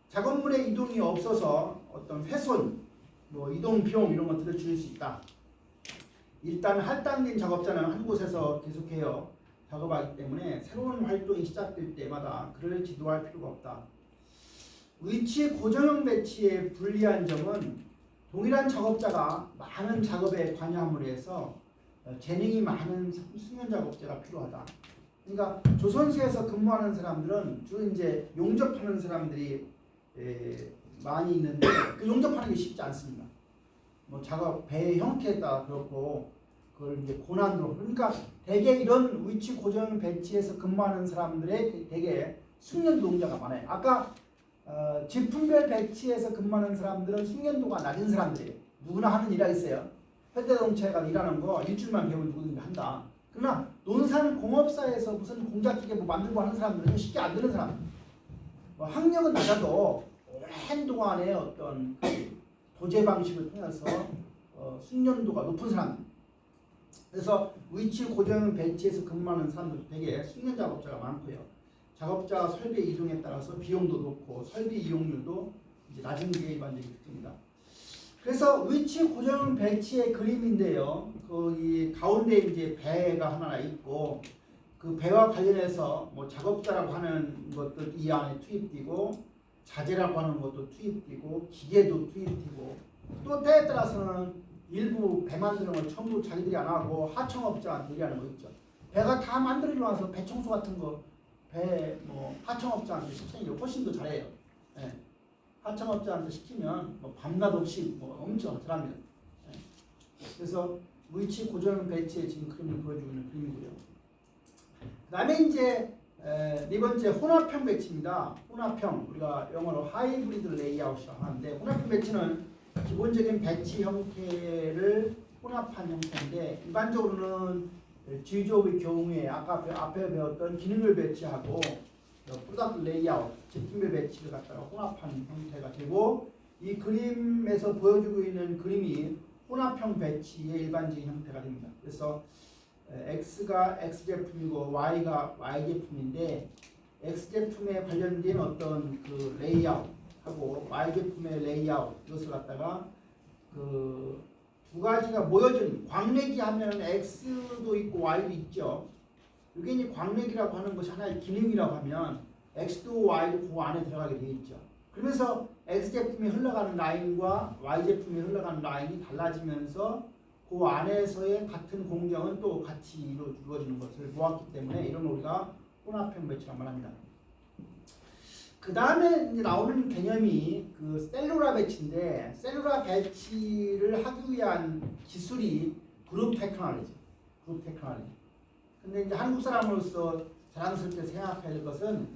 작업물의 이동이 없어서 어떤 훼손, 이동 비용 이런 것들을 줄일 수 있다. 일단 할당된 작업자는 한 곳에서 계속해요 작업하기 때문에 새로운 활동이 시작될 때마다 그를 지도할 필요가 없다. 위치 고정형 배치의 불리한 점은 동일한 작업자가 많은 작업에 관여함으로 해서 재능이 많은 숙련 작업자가 필요하다. 그러니까 조선시에서 근무하는 사람들은 주로 이제 용접하는 사람들이 많이 있는데 그 용접하는 게 쉽지 않습니다. 작업 배의 형태에 따라 그렇고 그걸 이제 고난도로 그러니까 대개 이런 위치 고정 배치에서 근무하는 사람들의 대개 숙련 노동자가 많아요. 아까 제품별 배치에서 근무하는 사람들은 숙련도가 낮은 사람들이에요. 누구나 하는 일이 있어요. 현대자동차가 일하는 거 일주일만 배우면 누구든지 한다. 그러나 논산 공업사에서 무슨 공작기계 만들고 하는 사람들은 쉽게 안 되는 사람. 학력은 낮아도 오랜 동안의 어떤 도제 방식을 통해서 숙련도가 높은 사람. 그래서 위치 고정 배치에서 근무하는 사람들도 되게 숙련 작업자가 많고요. 작업자 설비 이동에 따라서 비용도 높고 설비 이용률도 이제 낮은 게 일반적인 특징입니다. 그래서 위치 고정 배치의 그림인데요. 이 가운데 이제 배가 하나 있고 그 배와 관련해서 작업자라고 하는 것도 이 안에 투입되고 자재라고 하는 것도 투입되고 기계도 투입되고 또 때에 따라서는 일부 배 만드는 걸 전부 자기들이 안 하고 하청업자한테 일하는 거 있죠. 배가 다 만들어져 와서 배 청소 같은 거 배 하청업자한테 시키는 게 훨씬 더 잘해요. 네. 하청업자한테 시키면 밤낮 없이 엄청 잘합니다. 네. 그래서 위치 고정 배치의 지금 그림을 보여주는 그림이고요. 그다음에 이제 네 번째 혼합형 배치입니다. 혼합형 우리가 영어로 하이브리드 레이아웃이라고 하는데 혼합형 배치는 기본적인 배치 형태를 혼합한 형태인데 일반적으로는 지조업의 경우에 아까 앞에 배웠던 기능별 배치하고 프로덕트 레이아웃, 제품별 배치를 갖다가 혼합한 형태가 되고 이 그림에서 보여주고 있는 그림이 혼합형 배치의 일반적인 형태가 됩니다. 그래서 X가 X 제품이고 Y가 Y 제품인데 X 제품에 관련된 어떤 그 레이아웃하고 Y 제품의 레이아웃 이것을 갖다가 그 두 가지가 모여진 광내기 하면 X도 있고 Y도 있죠. 이게 이제 광내기라고 하는 것이 하나의 기능이라고 하면 X도 Y도 그 안에 들어가게 되어 있죠. 그러면서 X 제품이 흘러가는 라인과 Y 제품이 흘러가는 라인이 달라지면서 그 안에서의 같은 공정은 또 같이 이루어지는 것을 보았기 때문에 이런 우리가 혼합형 배치라고 말합니다. 그 다음에 이제 나오는 개념이 그 셀루라 배치인데 셀루라 배치를 하기 위한 기술이 그룹 테크놀로지. 그룹 테크놀로지. 근데 이제 한국 사람으로서 자랑스럽게 생각해야 될 것은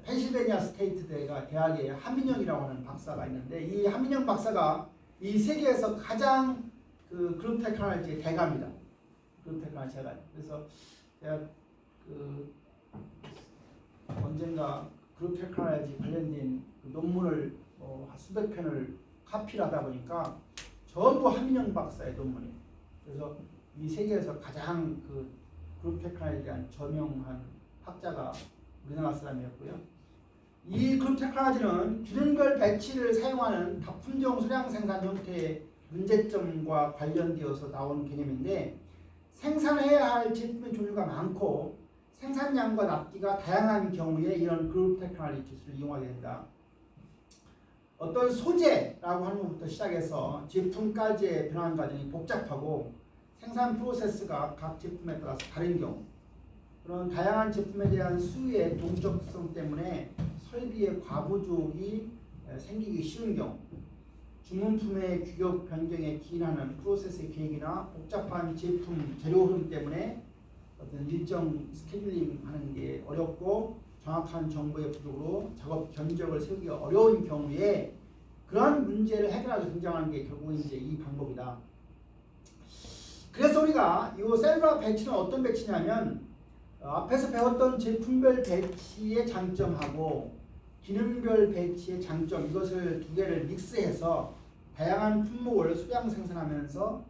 펜실베니아 스테이트 대학의 한민영이라고 하는 박사가 있는데 이 한민영 박사가 이 세계에서 가장 그 그룹 테크놀로지의 대가입니다. 그룹 테크놀로지 대가. 그래서 제가 그 언젠가 그룹 테크놀로지 관련된 그 논문을 수백 편을 카피를 하다 보니까 전부 한민영 박사의 논문이에요. 그래서 이 세계에서 가장 그 그룹 테크놀로지에 대한 저명한 학자가 우리나라 사람이었고요. 이 그룹 테크놀로지는 기능별 배치를 사용하는 다품종 소량 생산 형태의 문제점과 관련되어서 나온 개념인데 생산해야 할 제품의 종류가 많고 생산량과 납기가 다양한 경우에 이런 그룹 테크놀로지 기술을 이용하게 된다. 어떤 소재라고 하는 것부터 시작해서 제품까지의 변환 과정이 복잡하고 생산 프로세스가 각 제품에 따라서 다른 경우 그런 다양한 제품에 대한 수요의 동적성 때문에 설비의 과부족이 생기기 쉬운 경우 주문품의 규격 변경에 기인하는 프로세스의 계획이나 복잡한 제품 재료 흐름 때문에 어떤 일정 스케줄링 하는 게 어렵고 정확한 정보의 부족으로 작업 견적을 세우기가 어려운 경우에 그러한 문제를 해결하기 등장하는 게 결국은 이제 이 방법이다. 그래서 우리가 이 셀루라 배치는 어떤 배치냐면 앞에서 배웠던 제품별 배치의 장점하고 기능별 배치의 장점 이것을 두 개를 믹스해서 다양한 품목을 수량 생산하면서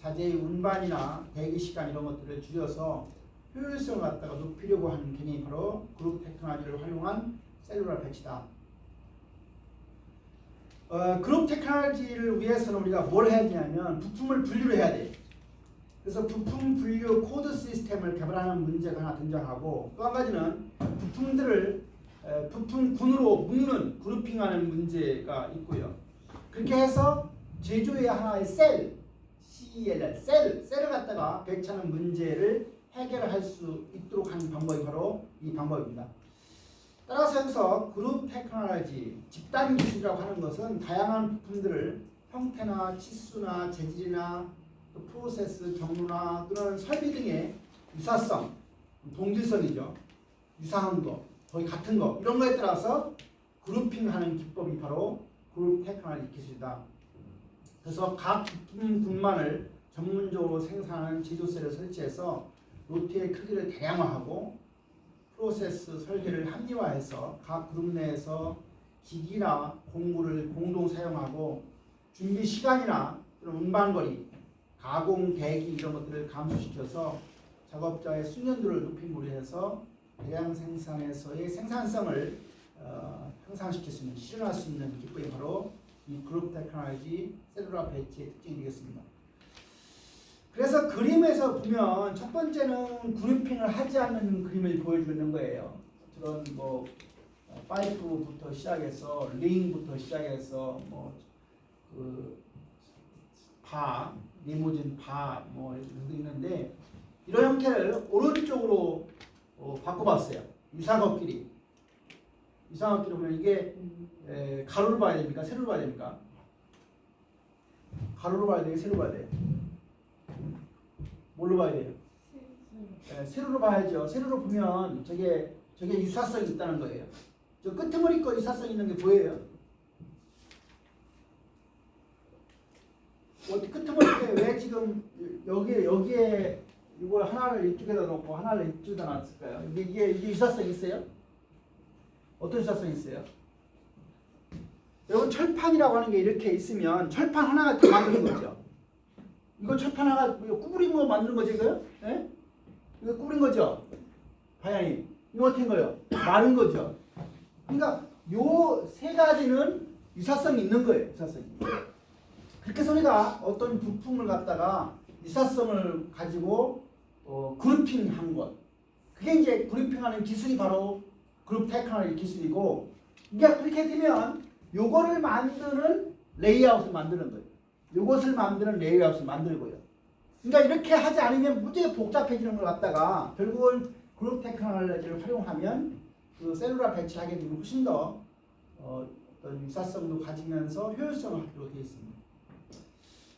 자재의 운반이나 대기 시간 이런 것들을 줄여서 효율성을 갖다가 높이려고 하는 개념이 바로 그룹 테크놀로지를 활용한 셀룰라 배치다. 그룹 테크놀로지를 위해서는 우리가 뭘 해야 되냐면 부품을 분류를 해야 돼. 그래서 부품 분류 코드 시스템을 개발하는 문제가 하나 등장하고, 또 한 가지는 부품들을 부품군으로 묶는 그룹핑하는 문제가 있고요. 그렇게 해서 제조의 하나의 셀을 갖다가 배치하는 문제를 해결할 수 있도록 하는 방법이 바로 이 방법입니다. 따라서 여기서 그룹 테크놀로지, 집단 기술이라고 하는 것은 다양한 부품들을 형태나 치수나 재질이나 또 프로세스, 경로나 또는 설비 등의 유사성, 동질성이죠. 유사한 거, 거의 같은 거, 이런 거에 따라서 그룹핑하는 기법이 바로 그룹 테크놀로지 기술이다. 그래서 각 부품군만을 전문적으로 생산하는 제조셀을 설치해서 로트의 크기를 대량화하고 프로세스 설계를 합리화해서 각 그룹 내에서 기기나 공구를 공동 사용하고 준비 시간이나 운반거리, 가공 대기 이런 것들을 감소시켜서 작업자의 숙련도를 높임으로 해서 대량 생산에서의 생산성을 향상시킬 수 있는, 실현할 수 있는 기법이 바로 이 그룹 테크놀로지 셀룰라 배치의 특징이 되겠습니다. 그래서 그림에서 보면 첫 번째는 그룹핑을 하지 않는 그림을 보여주고 있는 거예요. 그런 뭐 파이프부터 시작해서 링부터 시작해서 네모진 뭐 이런 게 있는데, 이런 형태를 오른쪽으로 바꿔봤어요. 유사각끼리 보면 이게 가로로 봐야 됩니까? 세로로 봐야 됩니까? 가로로 봐야 돼요? 세로로 봐야 돼요? 뭘로 봐야 돼요? 세로로 봐야죠. 세로로 보면 저게 유사성이 있다는 거예요. 저 끄트머리 거 유사성 있는 게 보여요? 어떻게 끄트머리에 왜 지금 여기에 이걸 하나를 이쪽에다 놓고 하나를 이쪽에다 놨을까요? 이게 유사성 있어요? 어떤 유사성이 있어요? 여러분, 철판이라고 하는 게 이렇게 있으면 철판 하나가 다 만드는 거죠. 이거 철판 하나 구부린 거 만드는 거지, 이거요? 예? 이거 구부린 거죠? 방향이. 이거 어떻게 된 거예요? 마른 거죠. 그러니까 요 세 가지는 유사성이 있는 거예요. 유사성이. 그렇게 해서 우리가 어떤 부품을 갖다가 유사성을 가지고 그룹핑한 것. 그게 이제 그룹핑하는 기술이 바로 그룹 테크놀로지 기술이고, 이게 그렇게 되면 요거를 만드는 레이아웃을 만드는 거예요. 요것을 만드는 레이아웃을 만들고요. 그러니까 이렇게 하지 않으면 무지하게 복잡해지는 걸 갖다가 결국은 그룹 테크놀로지를 활용하면 그 셀룰라 배치를 하게 되면 훨씬 더 어떤 유사성도 가지면서 효율성을 갖도록 되어 있습니다.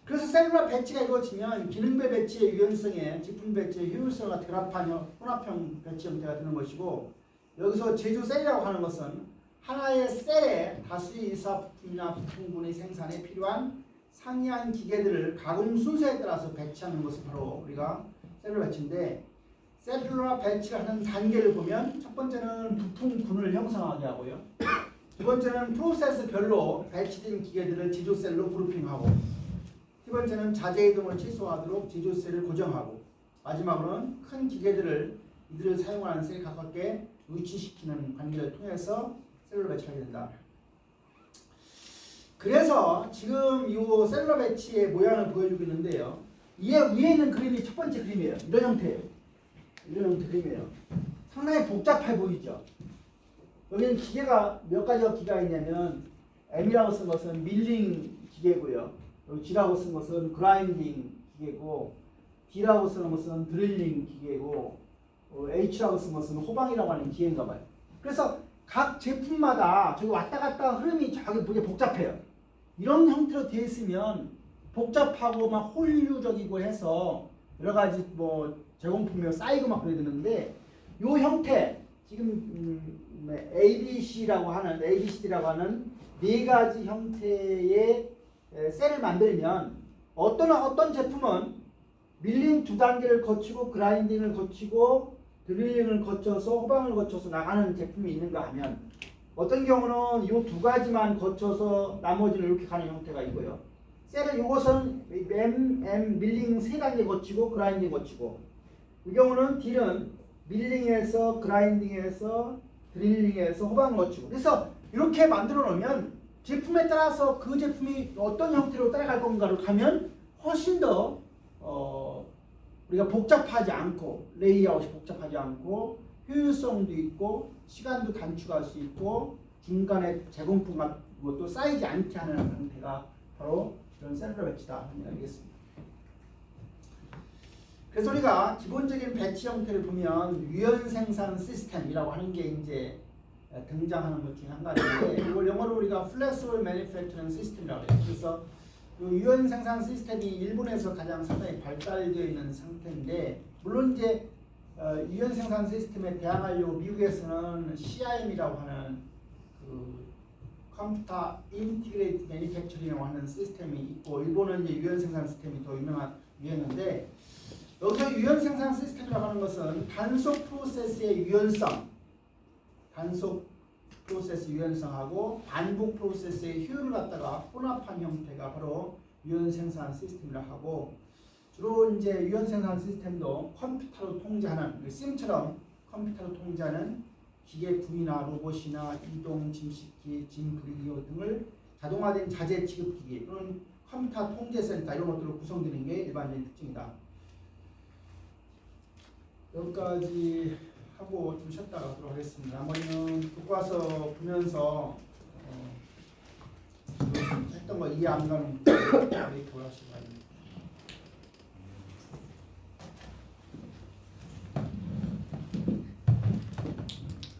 그래서 셀룰라 배치가 이루어지면 기능별 배치의 유연성에 제품 배치의 효율성과 결합한 혼합형 배치 형태가 되는 것이고, 여기서 제조 셀이라고 하는 것은 하나의 셀에 다수의 유사 부품이나 부품군의 생산에 필요한 상이한 기계들을 가공 순서에 따라서 배치하는 것이 바로 우리가 셀룰라 배치인데, 셀룰라 배치를 하는 단계를 보면 첫 번째는 부품군을 형성하게 하고요. 두 번째는 프로세스별로 배치된 기계들을 제조셀로 그룹핑하고, 세 번째는 자재 이동을 최소화하도록 제조셀을 고정하고, 마지막으로는 큰 기계들을 이들을 사용하는 셀에 가깝게 위치시키는 관계를 통해서 셀룰라 배치하게 된다. 그래서 지금 이 셀룰라 배치의 모양을 보여주고 있는데요. 이 위에 있는 그림이 첫 번째 그림이에요. 이런 형태예요. 이런 형태 그림이에요. 상당히 복잡해 보이죠. 여기는 기계가 몇 가지가 기계가 있냐면, M이라고 쓴 것은 밀링 기계고요. 여기 G라고 쓴 것은 그라인딩 기계고, D라고 쓰는 것은 드릴링 기계고, H라고 쓴 것은 호방이라고 하는 기계인가 봐요. 그래서 각 제품마다 저기 왔다 갔다 흐름이 저기 되게 복잡해요. 이런 형태로 되어 있으면 복잡하고 막 홀류적이고 해서 여러 가지 뭐 제공품이 쌓이고 막 그래야 되는데, 요 형태 지금 ABCD라고 하는 네 가지 형태의 셀을 만들면 어떤 제품은 밀링 2단계를 거치고 그라인딩을 거치고 드릴링을 거쳐서 호방을 거쳐서 나가는 제품이 있는가 하면, 어떤 경우는 이 두 가지만 거쳐서 나머지는 이렇게 가는 형태가 있고요. 셀을 이것은 밀링 3단계 거치고 그라인딩 거치고, 이 경우는 D는 밀링에서 그라인딩에서 드릴링해서 호박 넣어주고. 그래서 이렇게 만들어 놓으면 제품에 따라서 그 제품이 어떤 형태로 따라갈 건가를 가면 훨씬 더 우리가 복잡하지 않고 레이아웃이 복잡하지 않고 효율성도 있고 시간도 단축할 수 있고 중간에 제공품 같은 것도 쌓이지 않게 하는 형태가 바로 이런 셀룰러 배치다 하면 알겠습니다. 그래서 우리가 기본적인 배치 형태를 보면 유연 생산 시스템이라고 하는 게 이제 등장하는 것 중에 한 가지인데 이걸 영어로 우리가 Flexible Manufacturing System이라고 해요. 그래서 이 유연 생산 시스템이 일본에서 가장 상당히 발달되어 있는 상태인데 물론 이제 유연 생산 시스템에 대항하려고 미국에서는 CIM이라고 하는 그 컴퓨터 인티그레이트 매니팩처링이라고 하는 시스템이 있고 일본은 이제 유연 생산 시스템이 더 유행인데 여기서 유연 생산 시스템이라고 하는 것은 단속 프로세스의 유연성, 단속 프로세스 유연성하고 반복 프로세스의 효율을 갖다가 혼합한 형태가 바로 유연 생산 시스템이라고 하고 주로 이제 유연 생산 시스템도 컴퓨터로 통제하는 심처럼 컴퓨터로 통제하는 기계품이나 로봇이나 이동 짐식기, 짐 분리기호 등을 자동화된 자재 취급기기 또는 컴퓨터 통제센터 이런 것들로 구성되는 게 일반적인 특징이다. 여기까지 하고 좀 쉬었다 가도록 하겠습니다. 나머지는 교과서 보면서 했던 거 이해 안 가는 부분 하시기 바랍니다.